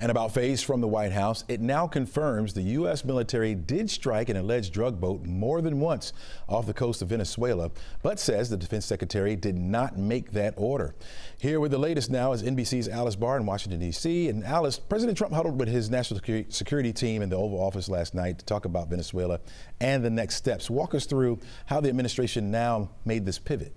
And about phase from the White House, it now confirms the U.S. military did strike an alleged drug boat more than once off the coast of Venezuela, but says the defense secretary did not make that order. Here with the latest now is NBC's Alice Barr in Washington, D.C. And Alice, President Trump huddled with his national security team in the Oval Office last night to talk about Venezuela and the next steps. Walk us through how the administration now made this pivot.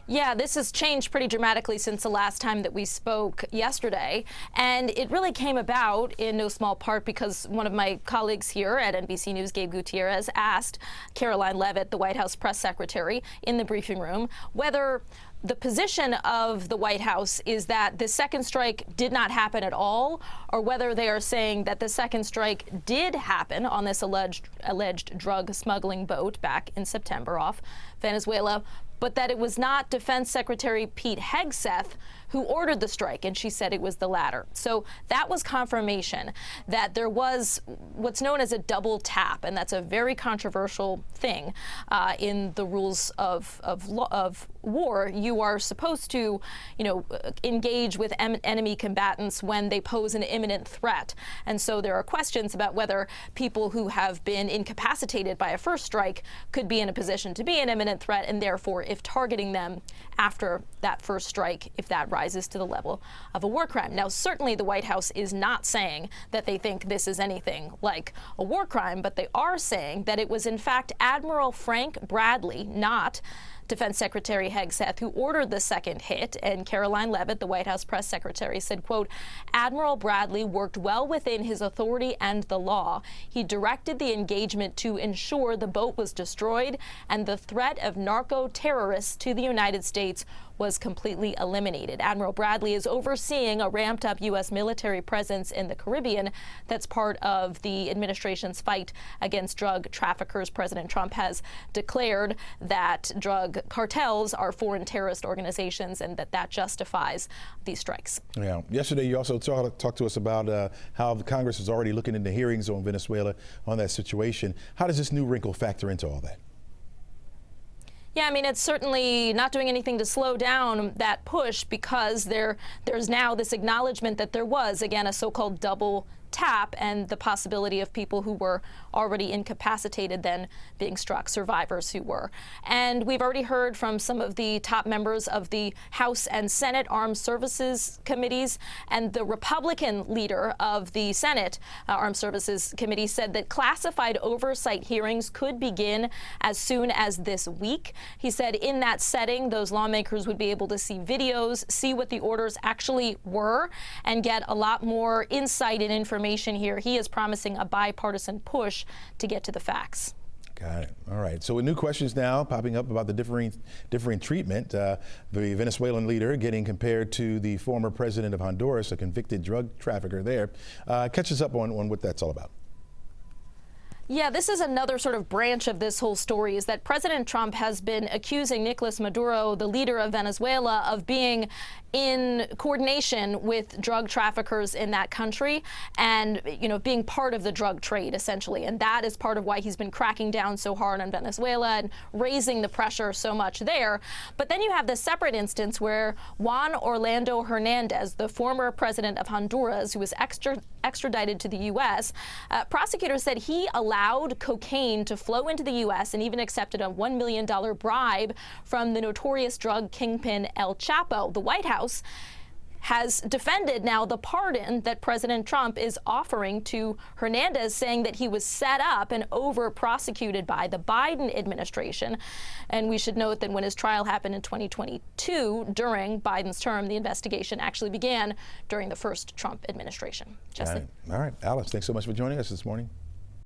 Yeah, this has changed pretty dramatically since the last time that we spoke yesterday. And it really came about in no small part because one of my colleagues here at NBC News, Gabe Gutierrez, asked Karoline Leavitt, the White House press secretary, in the briefing room, whether the position of the White House is that the second strike did not happen at all, or whether they are saying that the second strike did happen on this alleged drug smuggling boat back in September off Venezuela, but that it was not Defense Secretary Pete Hegseth who ordered the strike, and she said it was the latter. So that was confirmation that there was what's known as a double tap, and that's a very controversial thing in the rules of war. You are supposed to, engage with enemy combatants when they pose an imminent threat. And so there are questions about whether people who have been incapacitated by a first strike could be in a position to be an imminent threat, and therefore, if targeting them after that first strike, if that rises to the level of a war crime. Now, certainly the White House is not saying that they think this is anything like a war crime, but they are saying that it was in fact Admiral Frank Bradley, not Defense Secretary Hegseth, who ordered the second hit. And Karoline Leavitt, the White House press secretary, said, quote, "Admiral Bradley worked well within his authority and the law. He directed the engagement to ensure the boat was destroyed and the threat of narco-terrorists to the United States was completely eliminated." Admiral Bradley is overseeing a ramped-up U.S. military presence in the Caribbean that's part of the administration's fight against drug traffickers. President Trump has declared that drug cartels are foreign terrorist organizations and that justifies these strikes. Yeah. Yesterday, you also talked to us about how the Congress is already looking into hearings on Venezuela on that situation. How does this new wrinkle factor into all that? Yeah, I mean, it's certainly not doing anything to slow down that push because there's now this acknowledgement that there was, again, a so-called double tap and the possibility of people who were already incapacitated then being struck, survivors who were. And we've already heard from some of the top members of the House and Senate Armed Services Committees, and the Republican leader of the Senate Armed Services Committee said that classified oversight hearings could begin as soon as this week. He said in that setting, those lawmakers would be able to see videos, see what the orders actually were, and get a lot more insight and information here. He is promising a bipartisan push to get to the facts. Got it. All right. So with new questions now popping up about the differing treatment, the Venezuelan leader getting compared to the former president of Honduras, a convicted drug trafficker there. Catch us up on what that's all about. Yeah, this is another sort of branch of this whole story, is that President Trump has been accusing Nicolas Maduro, the leader of Venezuela, of being in coordination with drug traffickers in that country and, being part of the drug trade, essentially. And that is part of why he's been cracking down so hard on Venezuela and raising the pressure so much there. But then you have this separate instance where Juan Orlando Hernandez, the former president of Honduras, who was extradited to the U.S., prosecutors said he allowed cocaine to flow into the U.S. and even accepted a $1 million bribe from the notorious drug kingpin El Chapo. The White House has defended now the pardon that President Trump is offering to Hernandez, saying that he was set up and over-prosecuted by the Biden administration. And we should note that when his trial happened in 2022, during Biden's term, the investigation actually began during the first Trump administration. All right. Alice, thanks so much for joining us this morning.